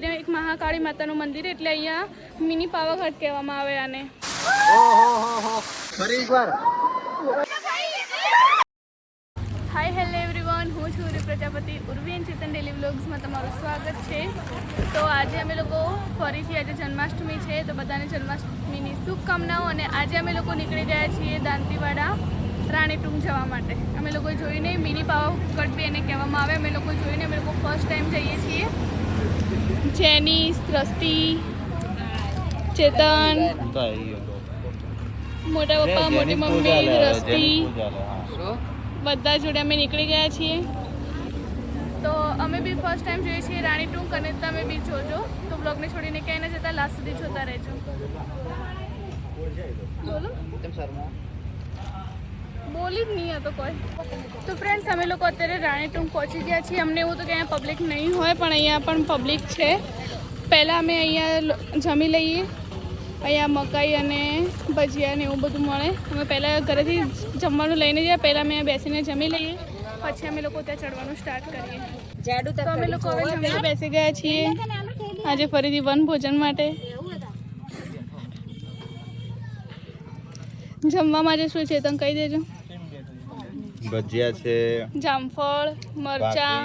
એક મહાકાળી માતાનું મંદિર એટલે અહીંયા મિની પાવાગઢ કહેવામાં આવે આને. હાય હેલો એવરીવન, હું છું ઉર્વી પ્રજાપતિ. ઉર્વી એન્ડ ચેતન ડેલી વ્લોગ્સમાં તમારું સ્વાગત છે. તો આજે અમે લોકો ફરીથી આજે જન્માષ્ટમી છે તો બધાને જન્માષ્ટમીની શુભકામનાઓ. અને આજે અમે લોકો નીકળી ગયા છીએ દાંતીવાડા રાણીટૂંગ જવા માટે. અમે લોકો જોઈને મિની પાવાગઢ બી એને કહેવામાં આવે. અમે લોકો જોઈને અમે લોકો ફર્સ્ટ ટાઈમ જઈએ છીએ. જેની દ્રષ્ટિ ચેતન મોટા પપ્પા મોટી મમ્મી દ્રષ્ટિ બધા જોડે અમે નીકળી ગયા છીએ. તો અમે બી ફર્સ્ટ ટાઈમ જોઈએ છીએ રાણીટૂંગ અને તમે બી જોજો. તો બ્લોગને છોડીને ક્યાંય ન જતા, લાસ્ટ સુધી જોતા રહેજો. બોલો બોલી જ નહીં હતો કોઈ. તો ફ્રેન્ડ્સ અમે લોકો અત્યારે રાણીટૂંગ પહોંચી ગયા છીએ. અમને એવું તો કે અહીંયા પબ્લિક નહીં હોય પણ અહીંયા પણ પબ્લિક છે. પહેલાં અમે અહીંયા જમી લઈએ. અહીંયા મકાઈ અને ભજીયા ને એવું બધું મળે. અમે પહેલાં ઘરેથી જમવાનું લઈને જઈએ. પહેલાં અમે બેસીને જમી લઈએ, પછી અમે લોકો ત્યાં ચડવાનું સ્ટાર્ટ કરીએ. તો અમે લોકો હવે જમીને બેસી ગયા છીએ આજે ફરીથી વન ભોજન માટે. જમવામાં આજે શું છે તમે કહી દેજો. ભજીયા છે, જામફળ, મરચાં,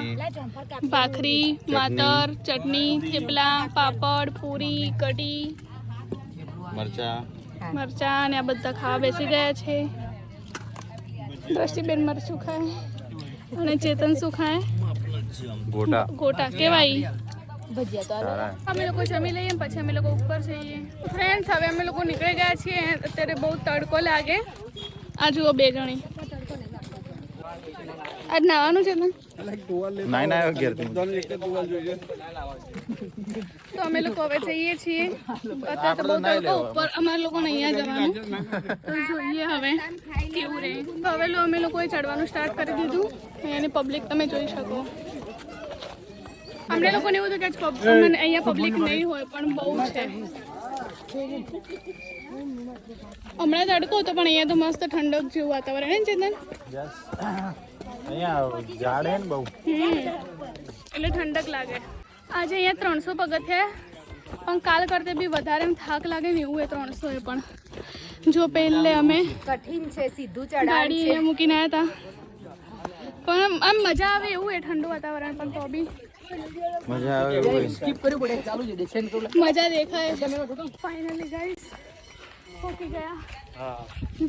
ભાખરી, માતર, ચટણી, થેપલા, પાપડ, પૂરી, કઢી, મરચાં અને આ બધા ખાવા બેસી ગયા છે. દ્રષ્ટિબેન મરચું ખાય અને ચેતન શું ખાય? ગોટા કેવાય. અમે લોકો જમી લઈએ પછી અમે લોકો ઉપર જઈએ. ફ્રેન્ડ્સ હવે અમે લોકો નીકળી ગયા છીએ. અત્યારે બહુ તડકો લાગે. આ જુઓ બે જણી આજ નાવાનું છે ને. તો અમે લોકો હવે જઈએ છીએ. અત્યારે તો બહુ તડકો ઉપર અમારા લોકોને અહીંયા જવાનું. તો જોઈએ હવે કેવું રહે. તો હવે અમે લોકોએ ચડવાનું સ્ટાર્ટ કરી દીધું. અહીંયાની પબ્લિક તમે જોઈ શકો. અમને લોકોને એવું હતું કે અહીંયા પબ્લિક નહીં હોય પણ બહુ છે. હમણાં તડકો હતો પણ અહીંયા તો મસ્ત ઠંડક જેવું વાતાવરણ હે ચેતન. એટલે ઠંડક લાગે. આજે અહીંયા 300 પગથિયા પણ કાલ કરતા બી વધારે એમ થાક લાગે ને એવું એ 300 એ પણ. જો પહેલે અમે કઠિન છે, સીધું ચડાણ ગાડી અહીંયા મૂકીને આવ્યા હતા પણ આમ મજા આવે એવું એ ઠંડુ વાતાવરણ પણ તો બી મજા આવે એવું સ્કીપ કરવું પડે. ચાલુ છે દેખાય તો મજા દેખાય. ફાઇનલી ગાઈસ પહોંચી ગયા.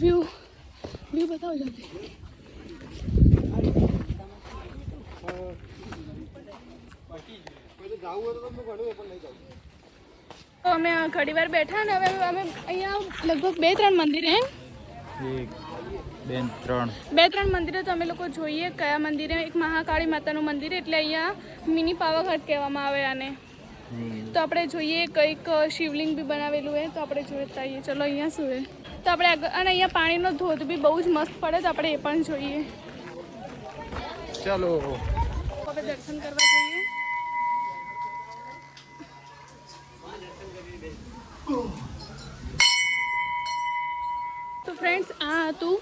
વ્યૂ બતાવો જલ્દી. તો અમે ઘડી વાર બેઠા ને હવે અમે અહીંયા લગભગ 2-3 મંદિર હે. 2-3 મંદિરો તો અમે લોકો જોઈએ. કયા મંદિરે? એક મહાકાળી માતાનું મંદિર એટલે અહીંયા મિની પાવાગઢ કહેવામાં આવે આને. તો આપણે જોઈએ કંઈક શિવલિંગ બી બનાવેલું હોય તો આપણે જોઈતા આવીએ. ચલો અહીંયા શું છે તો આપણે અને અહીંયા પાણીનો ધોધ બી બહુ જ મસ્ત પડે તો આપણે એ પણ જોઈએ. ચાલો હવે દર્શન કરવા જઈએ. તો ફ્રેન્ડ્સ આ હતું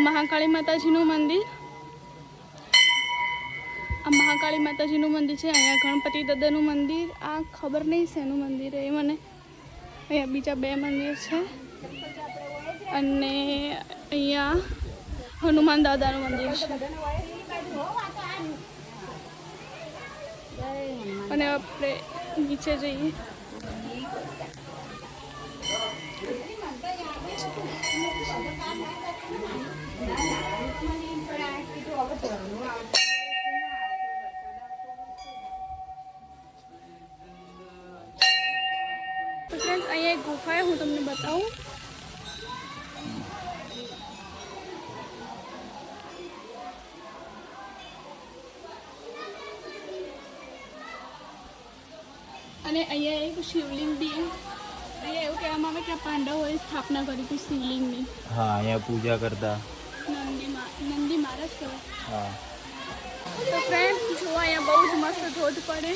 મહાકાળી માતાજીનું મંદિર. આ મહાકાળી માતાજીનું મંદિર છે. અહીંયા ગણપતિ દાદાનું મંદિર. આ ખબર નહીં શેનું મંદિર એ મને. અહીંયા બીજા 2 મંદિર છે અને અહીંયા હનુમાન દાદાનું મંદિર છે. અને આપણે નીચે જઈએ. તો ફ્રેન્ડ્સ અહીંયા એક ગુફા હું તમને બતાવું. અને અહીંયા એક શિવલિંગ બી. અહીંયા એવું કહેવામાં આવે કે પાંડવોએ સ્થાપના કરી હતી શિવલિંગની. હા, અહીંયા પૂજા કરતા નંદી મહારાજ કહેવાય. હા. તો ફ્રેન્ડ્સ જો અહીંયા બહુ જ મસ્ત ધોધ પડે.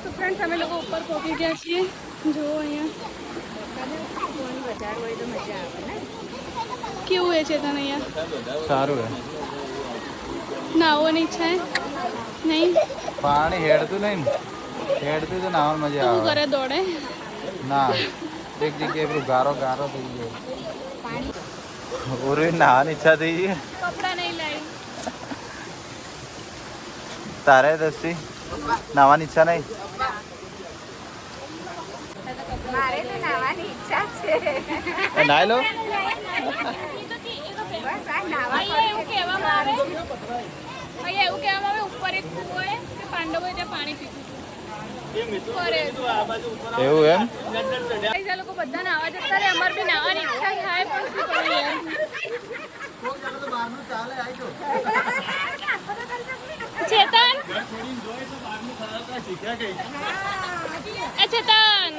તો ફ્રેન્ડ્સ અમે લોકો ઉપર પહોંચી ગયા છીએ. જો અહીંયા કેવું છે તને અહીંયા? સારું હે. નાહવાની ઈચ્છા હે. નહીં પાણી હેડતું નહીં ને. હેડતું તો નાવા મજા તું આવે કરે દોડે ના એક જગ્યાએ પેલું ગારો ગારો થઈ ગયો ઉર્વી નાવાની ઈચ્છા થઈ ગઈ કપડા નહીં લાવી તારે દસ્તી નાવાની ઈચ્છા નહીં મારે તો નાવાની ઈચ્છા છે એ નાઈ લો બસ આ નાવા અહીંયા એવું કહેવામાં આવે ઉપર એક કૂવો હોય કે પાંડવોએ ત્યાં પાણી પીધું કરે એવું એમ ગાઈસ આ લોકો બધા નાવા જતા રહે અમાર બી નાવાની ઈચ્છા થાય પણ શું કરીએ યાર ચેતન એ ચેતન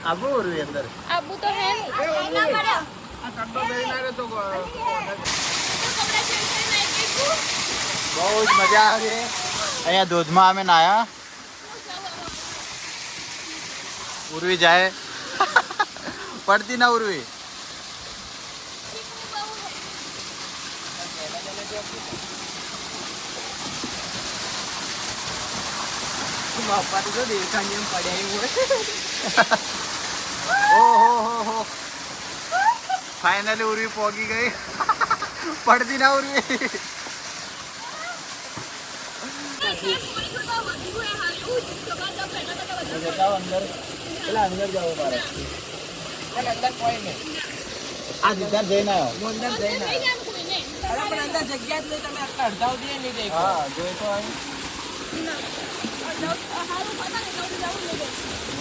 આબુ ઉર્વી અંદર આબુ તો હે બહુ જ મજા આવી અહીંયા ધોધમાં અમે નાયા ઉર્વી જાય પડતી ના ઉર્વી ઓહો ફાઇનલી ઉર્વી પોગી ગઈ પડતી ના ઉર્વી આ સિદ્ધાર્થ જઈને આવ્યો હા જોઈ તો આવી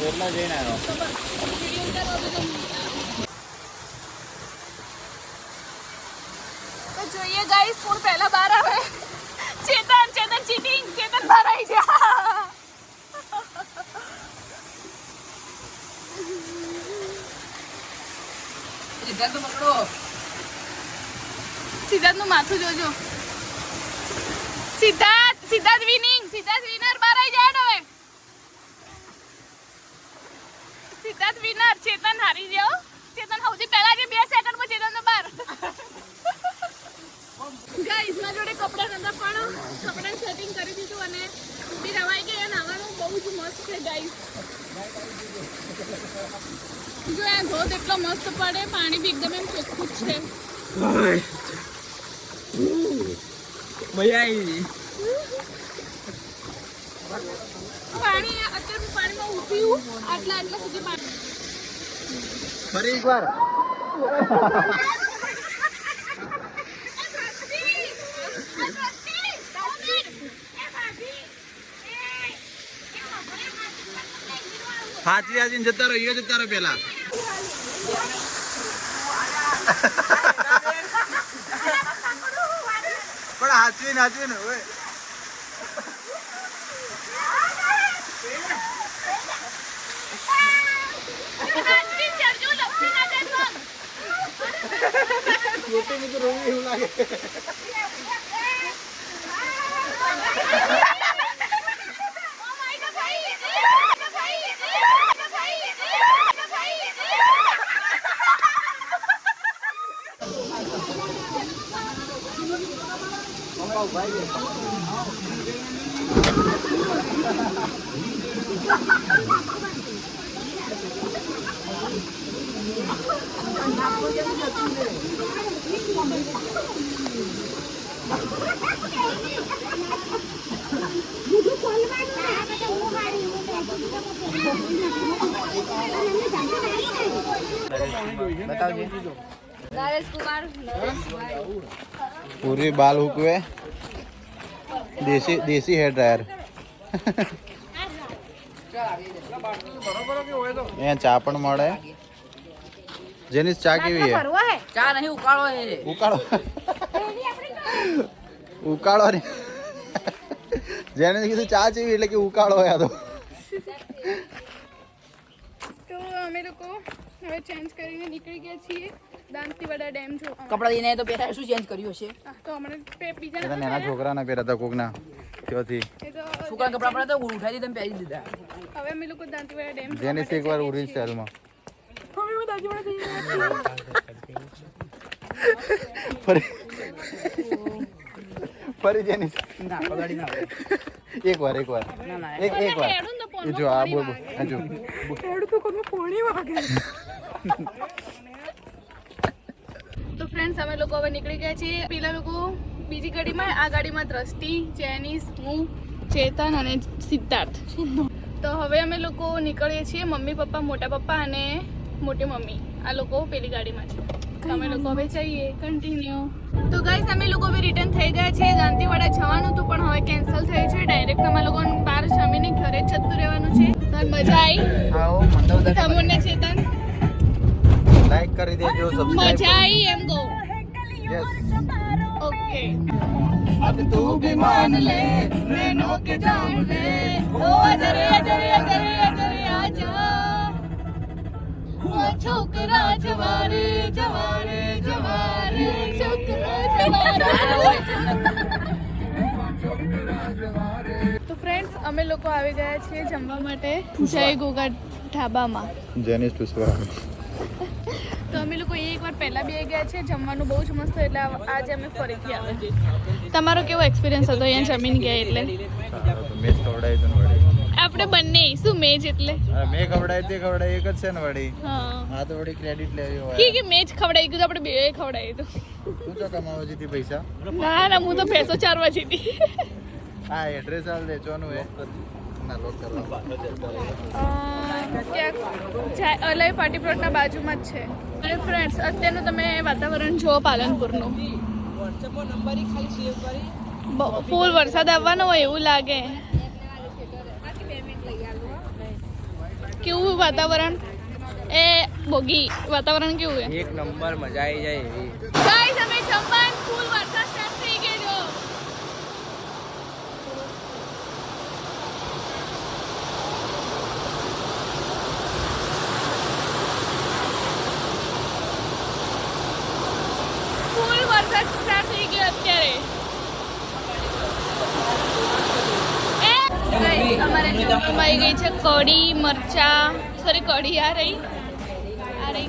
એટલા જઈને આવ્યો તો જોઈએ ગાઈસ કોણ પહેલા બહાર આવે ચેતન ચીટિંગ ચેતન બહાર આવી જા સિદ્ધાર્થ નું માથું જોજો સિદ્ધાર્થ વિનર બહાર આવી જાય હવે સિદ્ધાર્થ વિનર ચેતન હારી ગયો ચેતન સૌથી પહેલા જે 2 સેકન્ડમાં ચેતન તો બહાર ગાઈસ મારા જોડે કપડા નતા પણ કપડા સેટિંગ કરી દીધું અને બી રવાઈ ગઈ અને નાવાનું બહુ જ મસ્ત છે ગાઈસ જો આ ધોધ એટલો મસ્ત પડે પાણી બી એકદમ એમ ચોખ્ખું જ છે મજા આવી પાણી અત્યારે પાણીમાં ઉઠ્યું આટલા સુધી પાણી ફરી એકવાર હાચવી હાચવીને જતા રહો જતા રહો પેલા પણ હાચવીને હવે એવું લાગે પૂરી બાલ હુકવે દેશી હેર ડ્રાયર અહીંયા ચા પણ મળે જેની ચા કેવી છે ચા નહીં ઉકાળો છે ઉકાળો ઉકાળો ને જેને કીધું ચા જેવી એટલે કે ઉકાળો હોય આ તો અમે લોકો હવે ચેન્જ કરીને નીકળી ગયા છીએ દાંતીવાડા ડેમ જો કપડા લઈને તો પહેલા શું ચેન્જ કર્યું છે તો હમણાં બીજા એ તો નાના છોકરાના પહેરાતા કોકના ત્યાંથી એ તો છોકરા કપડા પડ્યા તો ઉઠાઈ તમે પહેરી દીધા હવે અમે લોકો દાંતીવાડા ડેમ જેની એક વાર ઉરી સ્ટાઇલમાં હવે હું દાંતીવાડા જઈ ફરી ફરી જેની ના બગાડી ના આવે. એક વાર ના ના એક વાર હેડું ને તો એ જો આ બોલ આ જો તો ફ્રેન્ડ્સ અમે લોકો હવે નીકળી ગયા છીએ. પેલા લોકો બીજી ગાડીમાં, આ ગાડીમાં દ્રષ્ટિ, જેનિસ, હું, ચેતન અને સિદ્ધાર્થ. તો હવે અમે લોકો નીકળીએ છીએ. મમ્મી પપ્પા, મોટા પપ્પા અને મોટી મમ્મી આ લોકો પેલી ગાડીમાં છે. તો અમે લોકો હવે જઈએ. કન્ટિન્યુ. તો ગાઈસ અમે લોકો હવે રિટર્ન થઈ ગયા છીએ. દાંતીવાડા જવાનું હતું પણ હવે કેન્સલ થયું છે. ડાયરેક્ટ અમે લોકો બહાર જમીને ઘરે જ જતું રહેવાનું છે. તો મજા આવી આવો મંદોદર તમને ચેતન? લાઈક કરી દેજો, સબસ્ક્રાઇબ મજા આવી એમ કહો. Yes okay. अब तू भी मान ले नैनों के जान ले ओ अजरे अजरे अजरे अजरे आजा ओ छोकरा जवारे जवारे जवारे छोकरा जवारे. તો ફ્રેન્ડ્સ અમે લોકો આવી ગયા છીએ જમવા માટે જય ગોગા ઢાબામાં. જેનિસ ટુસવા તો અમે લોકો એકવાર પહેલા બી આવી ગયા છે. જમવાનું બહુ જ મસ્ત એટલે આજે અમે ફરીથી આવ્યા. તમારો કેવો એક્સપિરિયન્સ હતો અહીંયા જમીન ગયા એટલે? મેચ ખવડાવી તો ને વળી આપણે બંને શું મેજ એટલે અરે મેં ખવડાવી તે ખવડાવી એક જ છે ને વળી હા આ તો વળી ક્રેડિટ લેવી હોય કે મેજ ખવડાવી ગયું તો આપણે બે ખવડાવી તો તું તો કમાવો જીતી પૈસા ના ના હું તો ભેંસો ચારવા જીતી. આ એડ્રેસ આલ દે ચોનું એ ના લોક કરવા ક્યાંક અલય પાર્ટી પ્લોટના બાજુમાં જ છે. અને ફ્રેન્ડ્સ અત્યારનું તમે વાતાવરણ જુઓ પાલનપુરનું. ફૂલ વરસાદ આવવાનો હોય એવું લાગે. કેવું વાતાવરણ એ બોગી વાતાવરણ કેવું છે? એક નંબર મજા આવી જાય એવી. ગાઈસ અમે જમવાનું ફૂલ વરસાદ સ્ટાર્ટ થઈ ગયો. ફૂલ વરસાદ સ્ટાર્ટ થઈ ગયો અત્યારે. અમારે જમવામાં આવી ગઈ છે કઢી મરચા કઢી આ રહી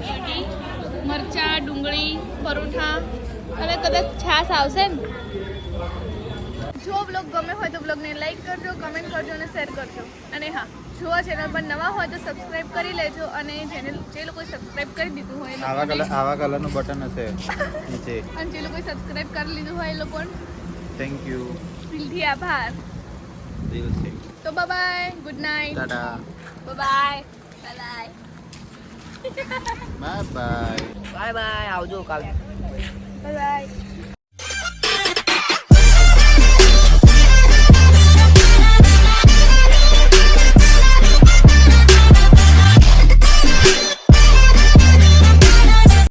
કઢી મરચા ડુંગળી પરોઠા અને કદાચ છાશ આવશે ને. જો બ્લોગ ગમે હોય તો બ્લોગને લાઈક કરજો, કમેન્ટ કરજો અને શેર કરજો. અને હા, જો આ ચેનલ પર નવા હોય તો સબસ્ક્રાઇબ કરી લેજો. અને જે લોકોએ સબસ્ક્રાઇબ કરી દીધું હોય આવા કલરનું બટન હશે નીચે અને જે લોકોએ સબસ્ક્રાઇબ કરી લીધું હોય એ લોકોને થેન્ક યુ દિલથી આભાર. દિલથી તો bye, good night, tata bye bye bye bye bye bye આવજો કાલ. બાય.